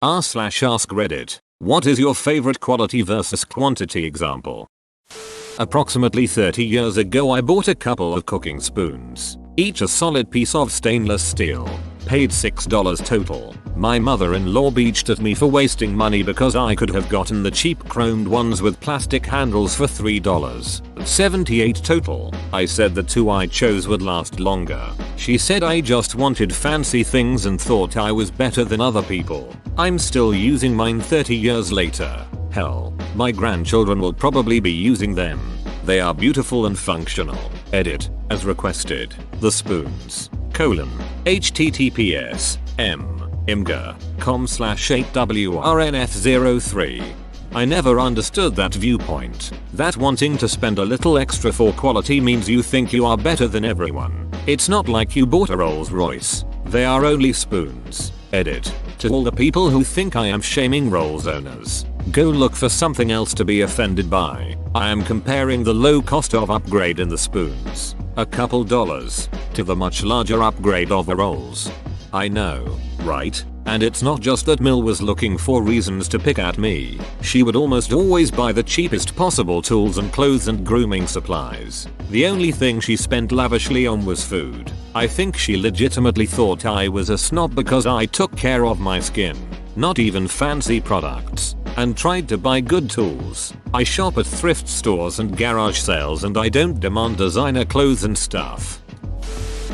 r/ask Reddit. What is your favorite quality versus quantity example? Approximately 30 years ago I bought a couple of cooking spoons, each a solid piece of stainless steel. Paid $6 total. My mother-in-law beached at me for wasting money because I could have gotten the cheap chromed ones with plastic handles for $3.78 total. I said the two I chose would last longer. She said I just wanted fancy things and thought I was better than other people. I'm still using mine 30 years later. Hell, my grandchildren will probably be using them. They are beautiful and functional. Edit, as requested. The spoons. https imgur.com/8wrnf03. I never understood that viewpoint. That wanting to spend a little extra for quality means you think you are better than everyone. It's not like you bought a Rolls Royce. They are only spoons. Edit. To all the people who think I am shaming Rolls owners, go look for something else to be offended by. I am comparing the low cost of upgrade in the spoons, a couple dollars, to the much larger upgrade of the Rolls. I know, right? And it's not just that Mill was looking for reasons to pick at me. She would almost always buy the cheapest possible tools and clothes and grooming supplies. The only thing she spent lavishly on was food. I think she legitimately thought I was a snob because I took care of my skin, not even fancy products, and tried to buy good tools. I shop at thrift stores and garage sales and I don't demand designer clothes and stuff.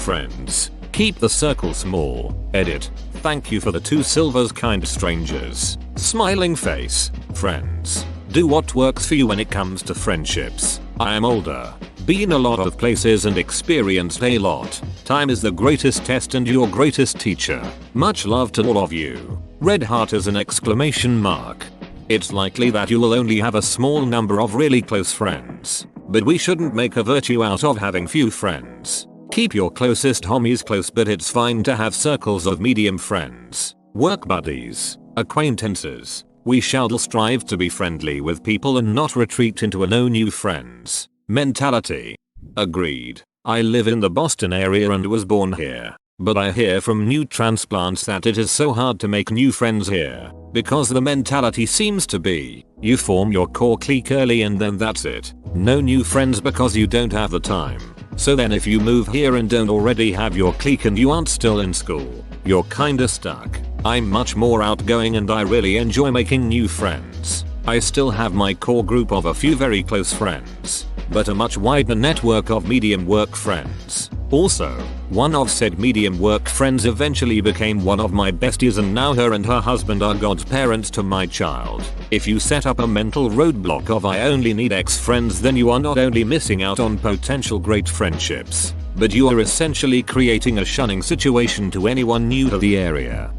Friends, keep the circle small. Edit. Thank you for the 2 silvers, kind strangers. Smiling face. Friends, do what works for you when it comes to friendships. I am older, been a lot of places and experienced a lot. Time is the greatest test and your greatest teacher. Much love to all of you. Red heart is an exclamation mark. It's likely that you will only have a small number of really close friends, but we shouldn't make a virtue out of having few friends. Keep your closest homies close, but it's fine to have circles of medium friends, work buddies, acquaintances. We shall strive to be friendly with people and not retreat into a no new friends mentality. Agreed. I live in the Boston area and was born here, but I hear from new transplants that it is so hard to make new friends here, because the mentality seems to be, you form your core clique early and then that's it. No new friends because you don't have the time. So then if you move here and don't already have your clique and you aren't still in school, you're kinda stuck. I'm much more outgoing and I really enjoy making new friends. I still have my core group of a few very close friends, but a much wider network of medium work friends. Also, one of said medium work friends eventually became one of my besties and now her and her husband are godparents to my child. If you set up a mental roadblock of I only need X friends, then you are not only missing out on potential great friendships, but you are essentially creating a shunning situation to anyone new to the area.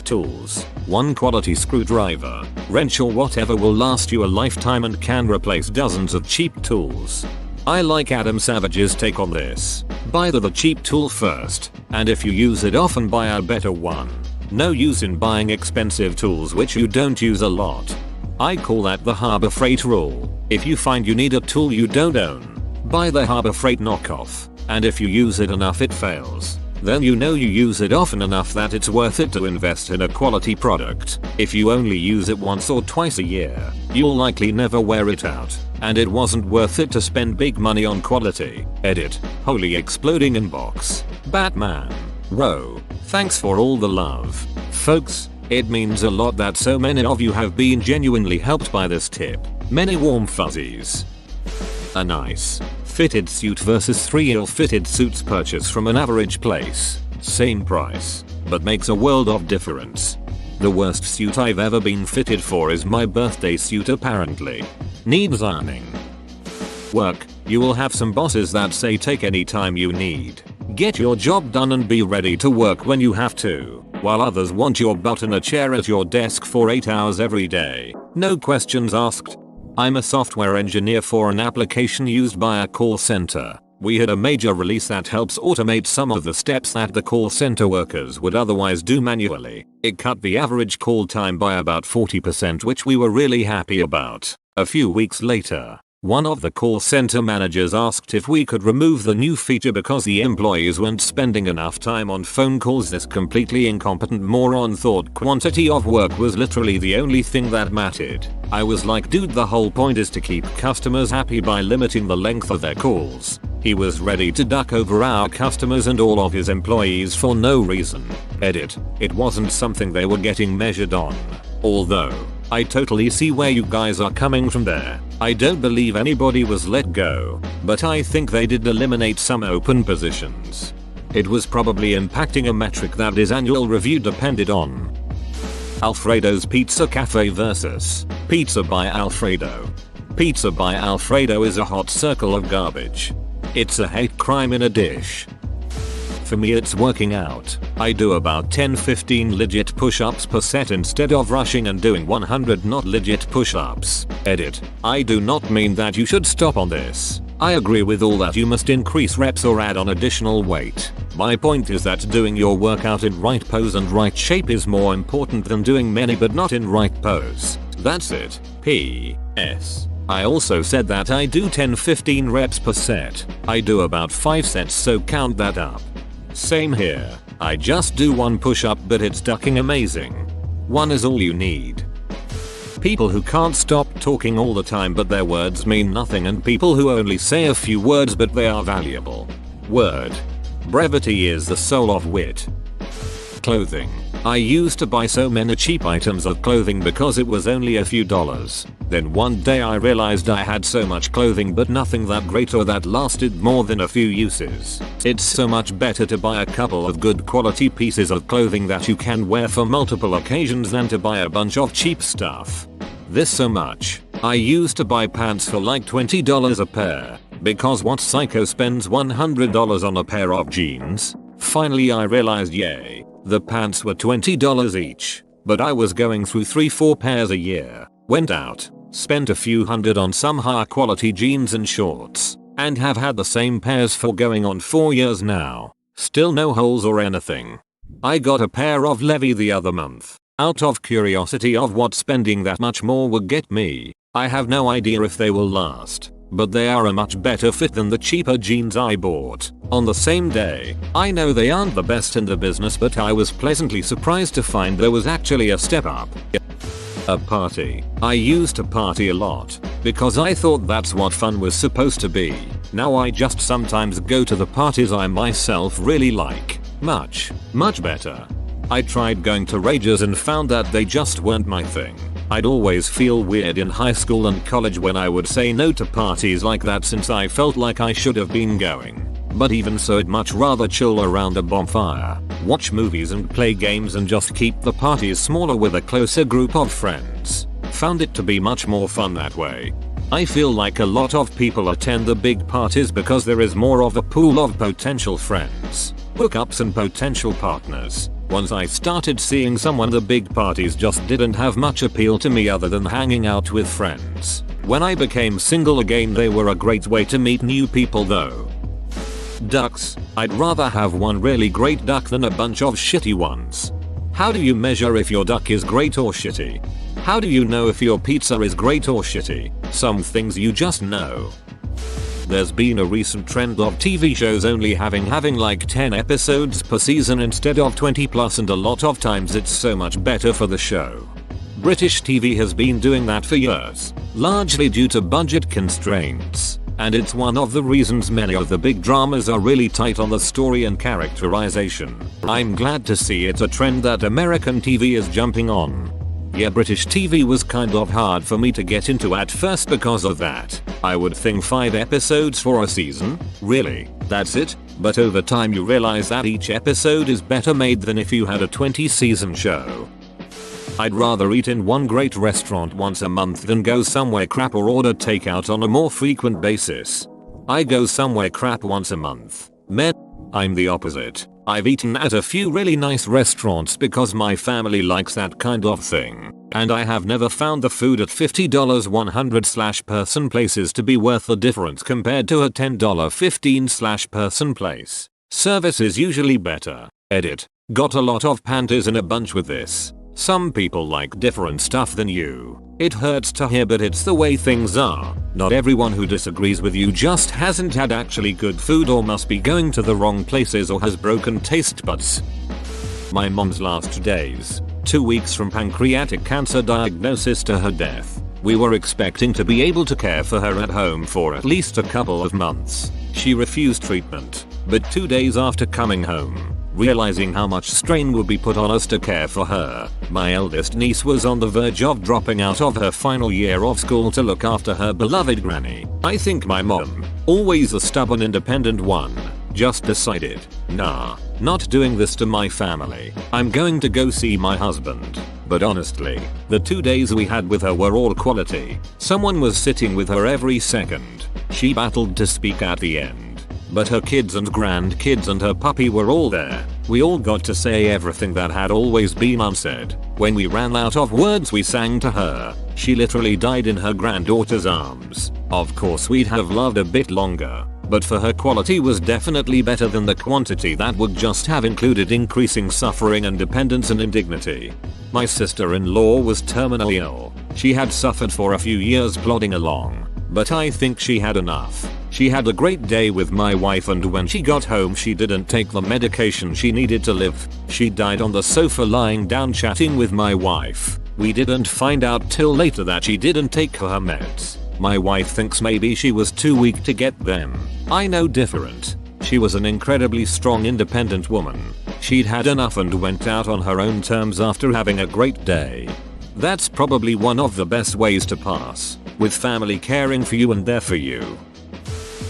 Tools. 1 quality screwdriver, wrench or whatever will last you a lifetime and can replace dozens of cheap tools. I like Adam Savage's take on this. Buy the cheap tool first, and if you use it often buy a better one. No use in buying expensive tools which you don't use a lot. I call that the Harbor Freight rule. If you find you need a tool you don't own, buy the Harbor Freight knockoff, and if you use it enough it fails, then you know you use it often enough that it's worth it to invest in a quality product. If you only use it once or twice a year, you'll likely never wear it out, and it wasn't worth it to spend big money on quality. Edit. Holy exploding inbox. Batman. Row. Thanks for all the love. Folks, it means a lot that so many of you have been genuinely helped by this tip. Many warm fuzzies. A nice fitted suit versus 3 ill-fitted suits purchased from an average place. Same price, but makes a world of difference. The worst suit I've ever been fitted for is my birthday suit apparently. Needs ironing. Work. You will have some bosses that say take any time you need. Get your job done and be ready to work when you have to, while others want your butt in a chair at your desk for 8 hours every day. No questions asked. I'm a software engineer for an application used by a call center. We had a major release that helps automate some of the steps that the call center workers would otherwise do manually. It cut the average call time by about 40%, which we were really happy about. A few weeks later, One of the call center managers asked if we could remove the new feature because the employees weren't spending enough time on phone calls. This completely incompetent moron thought quantity of work was literally the only thing that mattered. I was like, dude, the whole point is to keep customers happy by limiting the length of their calls. He was ready to duck over our customers and all of his employees for no reason. Edit. It wasn't something they were getting measured on. Although, I totally see where you guys are coming from there. I don't believe anybody was let go, but I think they did eliminate some open positions. It was probably impacting a metric that his annual review depended on. Alfredo's Pizza Cafe vs. Pizza by Alfredo. Pizza by Alfredo is a hot circle of garbage. It's a hate crime in a dish. For me, it's working out. I do about 10-15 legit push-ups per set instead of rushing and doing 100 not legit push-ups. Edit. I do not mean that you should stop on this. I agree with all that you must increase reps or add on additional weight. My point is that doing your workout in right pose and right shape is more important than doing many but not in right pose. That's it. P.S. I also said that I do 10-15 reps per set. I do about 5 sets, so count that up. Same here. I just do one push-up, but it's ducking amazing. One is all you need. People who can't stop talking all the time but their words mean nothing, and people who only say a few words but they are valuable. Word. Brevity is the soul of wit. Clothing. I used to buy so many cheap items of clothing because it was only a few dollars. Then one day I realized I had so much clothing but nothing that great or that lasted more than a few uses. It's so much better to buy a couple of good quality pieces of clothing that you can wear for multiple occasions than to buy a bunch of cheap stuff. This so much. I used to buy pants for like $20 a pair. Because what psycho spends $100 on a pair of jeans? Finally I realized, yay. The pants were $20 each, but I was going through 3-4 pairs a year. Went out, spent a few hundred on some higher quality jeans and shorts, and have had the same pairs for going on 4 years now. Still no holes or anything. I got a pair of Levi the other month, out of curiosity of what spending that much more would get me. I have no idea if they will last, but they are a much better fit than the cheaper jeans I bought on the same day. I know they aren't the best in the business, but I was pleasantly surprised to find there was actually a step up. A party. I used to party a lot because I thought that's what fun was supposed to be. Now I just sometimes go to the parties I myself really like. Much better. I tried going to rages and found that they just weren't my thing. I'd always feel weird in high school and college when I would say no to parties like that since I felt like I should have been going. But even so, I'd much rather chill around a bonfire, watch movies and play games and just keep the parties smaller with a closer group of friends. Found it to be much more fun that way. I feel like a lot of people attend the big parties because there is more of a pool of potential friends, hookups and potential partners. Once I started seeing someone, the big parties just didn't have much appeal to me other than hanging out with friends. When I became single again, they were a great way to meet new people though. Ducks. I'd rather have one really great duck than a bunch of shitty ones. How do you measure if your duck is great or shitty? How do you know if your pizza is great or shitty? Some things you just know. There's been a recent trend of TV shows only having like 10 episodes per season instead of 20+, and a lot of times it's so much better for the show. British TV has been doing that for years, largely due to budget constraints. And it's one of the reasons many of the big dramas are really tight on the story and characterization. I'm glad to see it's a trend that American TV is jumping on. Yeah, British TV was kind of hard for me to get into at first because of that. I would think 5 episodes for a season? Really? That's it? But over time you realize that each episode is better made than if you had a 20-season show. I'd rather eat in one great restaurant once a month than go somewhere crap or order takeout on a more frequent basis. I go somewhere crap once a month. I'm the opposite. I've eaten at a few really nice restaurants because my family likes that kind of thing, and I have never found the food at $50 100/person places to be worth the difference compared to a $10 15/person place. Service is usually better. Edit. Got a lot of panties in a bunch with this. Some people like different stuff than you. It hurts to hear, but it's the way things are. Not everyone who disagrees with you just hasn't had actually good food, or must be going to the wrong places, or has broken taste buds. My mom's last days, 2 weeks from pancreatic cancer diagnosis to her death. We were expecting to be able to care for her at home for at least a couple of months. She refused treatment, but 2 days after coming home, realizing how much strain would be put on us to care for her, my eldest niece was on the verge of dropping out of her final year of school to look after her beloved granny. I think my mom, always a stubborn independent one, just decided, nah, not doing this to my family. I'm going to go see my husband. But honestly, the 2 days we had with her were all quality. Someone was sitting with her every second. She battled to speak at the end, but her kids and grandkids and her puppy were all there. We all got to say everything that had always been unsaid. When we ran out of words, we sang to her. She literally died in her granddaughter's arms. Of course, we'd have loved a bit longer, but for her, quality was definitely better than the quantity that would just have included increasing suffering and dependence and indignity. My sister-in-law was terminally ill. She had suffered for a few years plodding along, but I think she had enough. She had a great day with my wife, and when she got home she didn't take the medication she needed to live. She died on the sofa lying down chatting with my wife. We didn't find out till later that she didn't take her meds. My wife thinks maybe she was too weak to get them. I know different. She was an incredibly strong, independent woman. She'd had enough and went out on her own terms after having a great day. That's probably one of the best ways to pass, with family caring for you and there for you.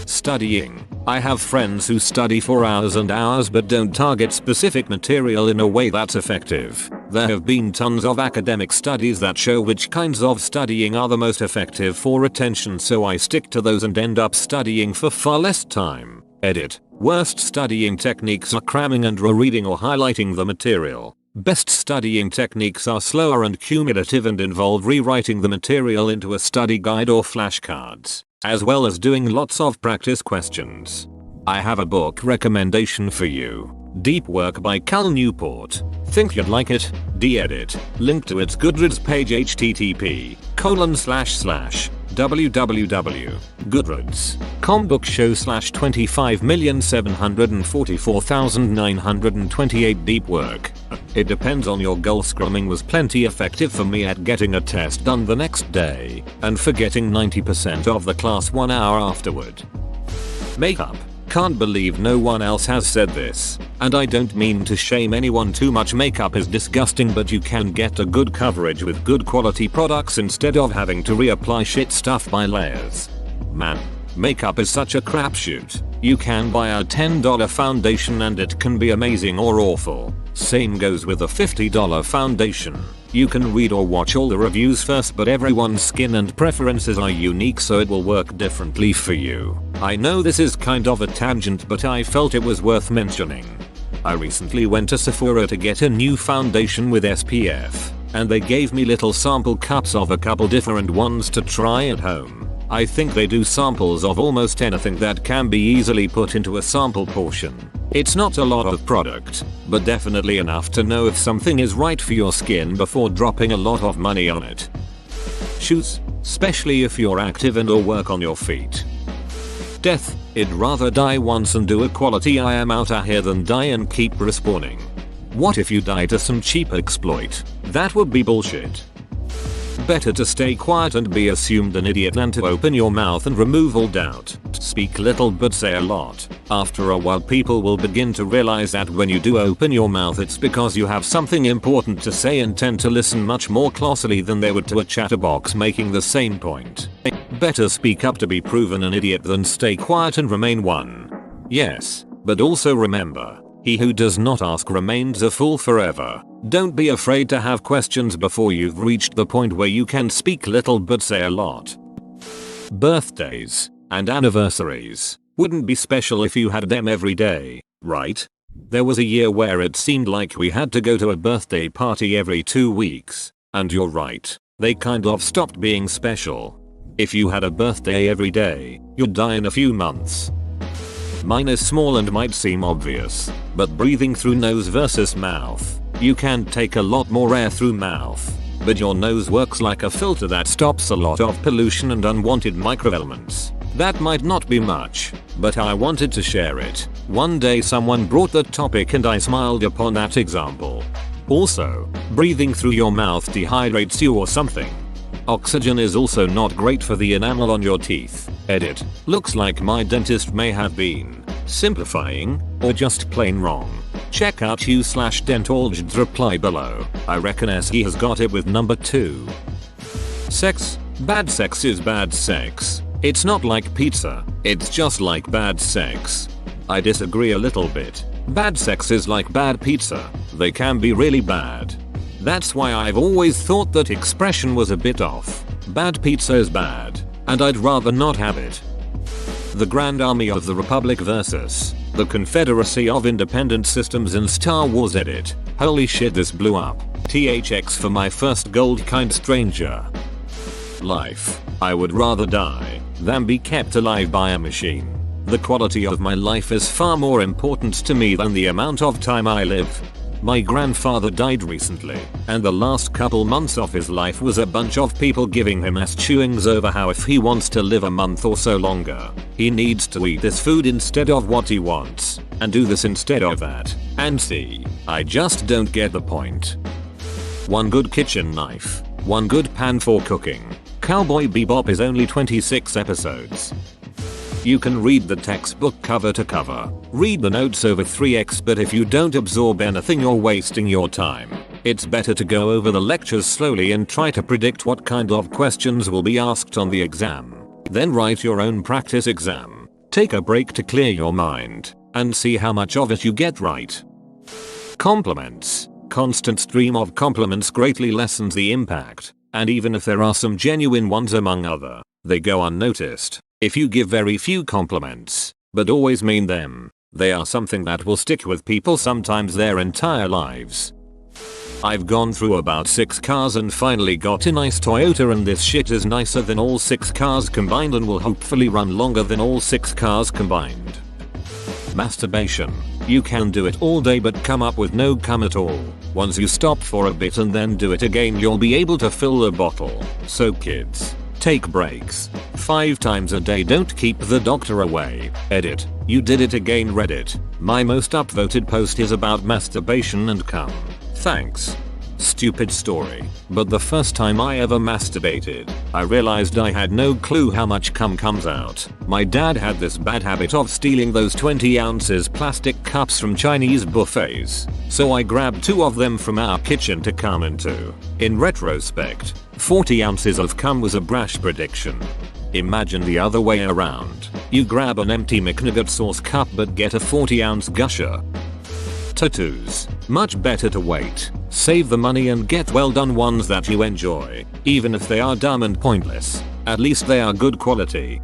Studying. I have friends who study for hours and hours but don't target specific material in a way that's effective. There have been tons of academic studies that show which kinds of studying are the most effective for retention, so I stick to those and end up studying for far less time. Edit. Worst studying techniques are cramming and rereading or highlighting the material. Best studying techniques are slower and cumulative and involve rewriting the material into a study guide or flashcards, as well as doing lots of practice questions. I have a book recommendation for you. Deep Work by Cal Newport. Think you'd like it? D-edit. Link to its Goodreads page http://www.goodreads.com bookshow/25,744,928 Deep Work. It depends on your goal. Scrumming was plenty effective for me at getting a test done the next day and for getting 90% of the class 1 hour afterward. Makeup. Can't believe no one else has said this, and I don't mean to shame anyone too much. Makeup is disgusting, but you can get a good coverage with good quality products instead of having to reapply shit stuff by layers. Man, makeup is such a crapshoot. You can buy a $10 foundation and it can be amazing or awful. Same goes with a $50 foundation. You can read or watch all the reviews first, but everyone's skin and preferences are unique, so it will work differently for you. I know this is kind of a tangent, but I felt it was worth mentioning. I recently went to Sephora to get a new foundation with SPF, and they gave me little sample cups of a couple different ones to try at home. I think they do samples of almost anything that can be easily put into a sample portion. It's not a lot of product, but definitely enough to know if something is right for your skin before dropping a lot of money on it. Shoes, especially if you're active and or work on your feet. Death. I'd rather die once and do a quality I am out of here than die and keep respawning. What if you die to some cheap exploit? That would be bullshit. Better to stay quiet and be assumed an idiot than to open your mouth and remove all doubt. Speak little but say a lot. After a while people will begin to realize that when you do open your mouth it's because you have something important to say and tend to listen much more closely than they would to a chatterbox making the same point. Better speak up to be proven an idiot than stay quiet and remain one. Yes, but also remember, he who does not ask remains a fool forever. Don't be afraid to have questions before you've reached the point where you can speak little but say a lot. Birthdays and anniversaries wouldn't be special if you had them every day, right? There was a year where it seemed like we had to go to a birthday party every 2 weeks, and you're right, they kind of stopped being special. If you had a birthday every day, you'd die in a few months. Mine is small and might seem obvious, but breathing through nose versus mouth. You can take a lot more air through mouth. but your nose works like a filter that stops a lot of pollution and unwanted microelements. That might not be much, but I wanted to share it. One day someone brought the topic and I smiled upon that example. Also, breathing through your mouth dehydrates you or something. Oxygen is also not great for the enamel on your teeth. Edit. Looks like my dentist may have been simplifying or just plain wrong. Check out Hugh/Dentologed's reply below. I reckon he has got it with number 2. Sex. Bad sex is bad sex. It's not like pizza, it's just like bad sex. I disagree a little bit. Bad sex is like bad pizza. They can be really bad. That's why I've always thought that expression was a bit off. Bad pizza is bad, and I'd rather not have it. The Grand Army of the Republic vs. the Confederacy of Independent Systems in Star Wars. Edit. Holy shit, this blew up. THX for my first gold kind stranger. Life. I would rather die than be kept alive by a machine. The quality of my life is far more important to me than the amount of time I live. My grandfather died recently, and the last couple months of his life was a bunch of people giving him ass chewings over how if he wants to live a month or so longer, he needs to eat this food instead of what he wants, and do this instead of that, and see, I just don't get the point. One good kitchen knife, one good pan for cooking. Cowboy Bebop is only 26 episodes. You can read the textbook cover to cover, read the notes over 3x, but if you don't absorb anything you're wasting your time. It's better to go over the lectures slowly and try to predict what kind of questions will be asked on the exam. Then write your own practice exam. Take a break to clear your mind, and see how much of it you get right. Compliments. Constant stream of compliments greatly lessens the impact, and even if there are some genuine ones among other, they go unnoticed. If you give very few compliments, but always mean them, they are something that will stick with people sometimes their entire lives. I've gone through about 6 cars and finally got a nice Toyota, and this shit is nicer than all 6 cars combined and will hopefully run longer than all 6 cars combined. Masturbation. You can do it all day but come up with no cum at all. Once you stop for a bit and then do it again, you'll be able to fill the bottle. So kids, take breaks. 5 times a day, don't keep the doctor away. Edit. You did it again, Reddit. My most upvoted post is about masturbation and cum. Thanks. Stupid story, but the first time I ever masturbated, I realized I had no clue how much cum comes out. My dad had this bad habit of stealing those 20 ounces plastic cups from Chinese buffets, so I grabbed 2 of them from our kitchen to cum into. In retrospect, 40 ounces of cum was a brash prediction. Imagine the other way around. You grab an empty McNugget sauce cup but get a 40-ounce gusher. Tattoos. Much better to wait, save the money and get well done ones that you enjoy, even if they are dumb and pointless. At least they are good quality.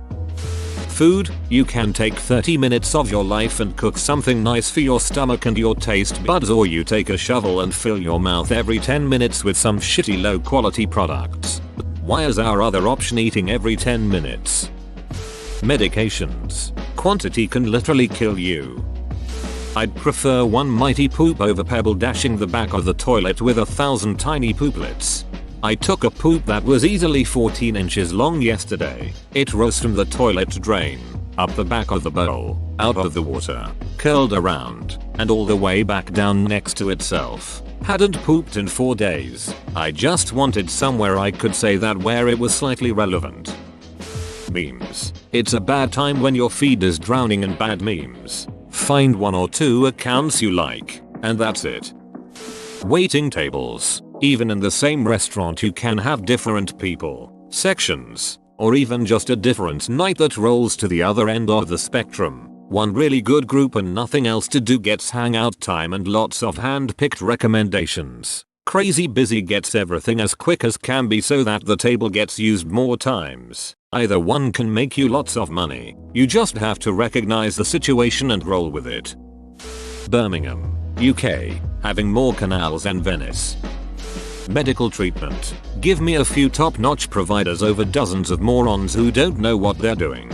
Food. You can take 30 minutes of your life and cook something nice for your stomach and your taste buds, or you take a shovel and fill your mouth every 10 minutes with some shitty low quality products. Why is our other option eating every 10 minutes? Medications. Quantity can literally kill you. I'd prefer one mighty poop over pebble dashing the back of the toilet with 1,000 tiny pooplets. I took a poop that was easily 14 inches long yesterday. It rose from the toilet drain, up the back of the bowl, out of the water, curled around, and all the way back down next to itself. Hadn't pooped in 4 days. I just wanted somewhere I could say that where it was slightly relevant. Memes. It's a bad time when your feed is drowning in bad memes. Find 1 or 2 accounts you like, and that's it. Waiting tables. Even in the same restaurant you can have different people, sections, or even just a different night that rolls to the other end of the spectrum. One really good group and nothing else to do gets hangout time and lots of hand-picked recommendations. Crazy busy gets everything as quick as can be so that the table gets used more times. Either one can make you lots of money. You just have to recognize the situation and roll with it. Birmingham, UK, having more canals than Venice. Medical treatment. Give me a few top-notch providers over dozens of morons who don't know what they're doing.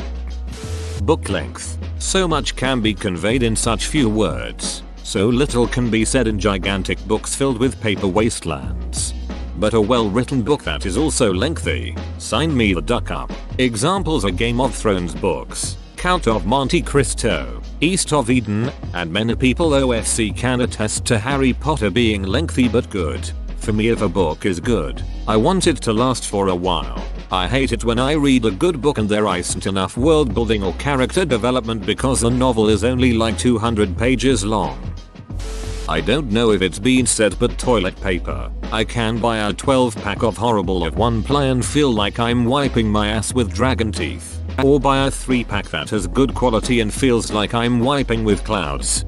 Book length. So much can be conveyed in such few words. So little can be said in gigantic books filled with paper wastelands. but a well-written book that is also lengthy. Sign me the duck up. Examples are Game of Thrones books, Count of Monte Cristo, East of Eden, and many people OFC can attest to Harry Potter being lengthy but good. For me, if a book is good, I want it to last for a while. I hate it when I read a good book and there isn't enough world building or character development because the novel is only like 200 pages long. I don't know if it's been said, but toilet paper. I can buy a 12-pack of horrible at one ply and feel like I'm wiping my ass with dragon teeth. Or buy a 3-pack that has good quality and feels like I'm wiping with clouds.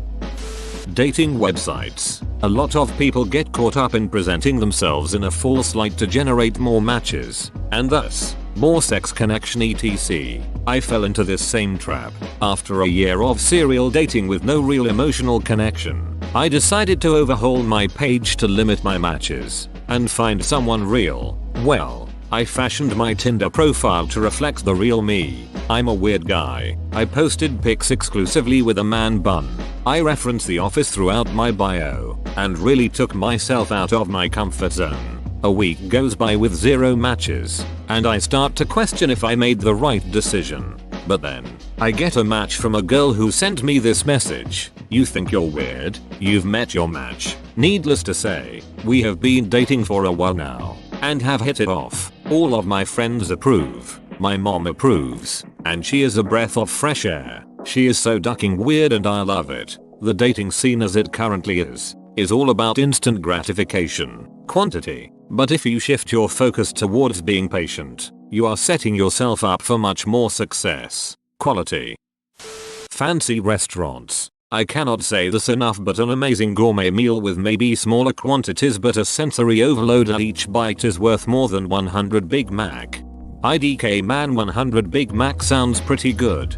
Dating websites. A lot of people get caught up in presenting themselves in a false light to generate more matches, and thus, more sex connection etc. I fell into this same trap. After a year of serial dating with no real emotional connection, I decided to overhaul my page to limit my matches and find someone real. Well, I fashioned my Tinder profile to reflect the real me. I'm a weird guy. I posted pics exclusively with a man bun. I reference The Office throughout my bio, and really took myself out of my comfort zone. A week goes by with 0 matches, and I start to question if I made the right decision. But then, I get a match from a girl who sent me this message. You think you're weird? You've met your match. Needless to say, we have been dating for a while now, and have hit it off. All of my friends approve. My mom approves, and she is a breath of fresh air. She is so ducking weird and I love it. The dating scene as it currently is all about instant gratification, quantity. But if you shift your focus towards being patient, you are setting yourself up for much more success. Quality. Fancy restaurants. I cannot say this enough, but an amazing gourmet meal with maybe smaller quantities but a sensory overload at each bite is worth more than 100 Big Mac. IDK man, 100 Big Mac sounds pretty good.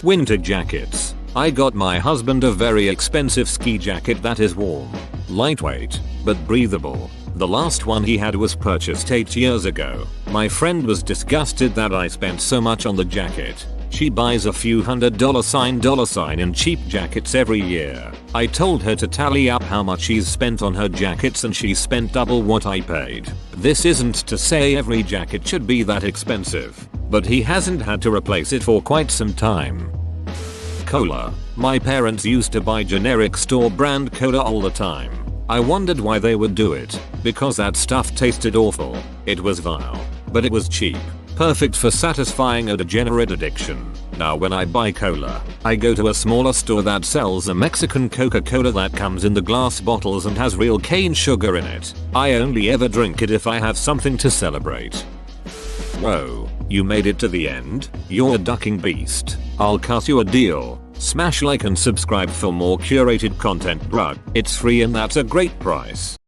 Winter jackets. I got my husband a very expensive ski jacket that is warm, lightweight, but breathable. The last one he had was purchased 8 years ago. My friend was disgusted that I spent so much on the jacket. She buys a few $100 in cheap jackets every year. I told her to tally up how much she's spent on her jackets and she spent double what I paid. This isn't to say every jacket should be that expensive, but he hasn't had to replace it for quite some time. Cola. My parents used to buy generic store brand cola all the time. I wondered why they would do it, because that stuff tasted awful. It was vile, but it was cheap. Perfect for satisfying a degenerate addiction. Now when I buy cola, I go to a smaller store that sells a Mexican Coca-Cola that comes in the glass bottles and has real cane sugar in it. I only ever drink it if I have something to celebrate. Whoa, you made it to the end? You're a ducking beast. I'll cut you a deal. Smash like and subscribe for more curated content, bruh. It's free and that's a great price.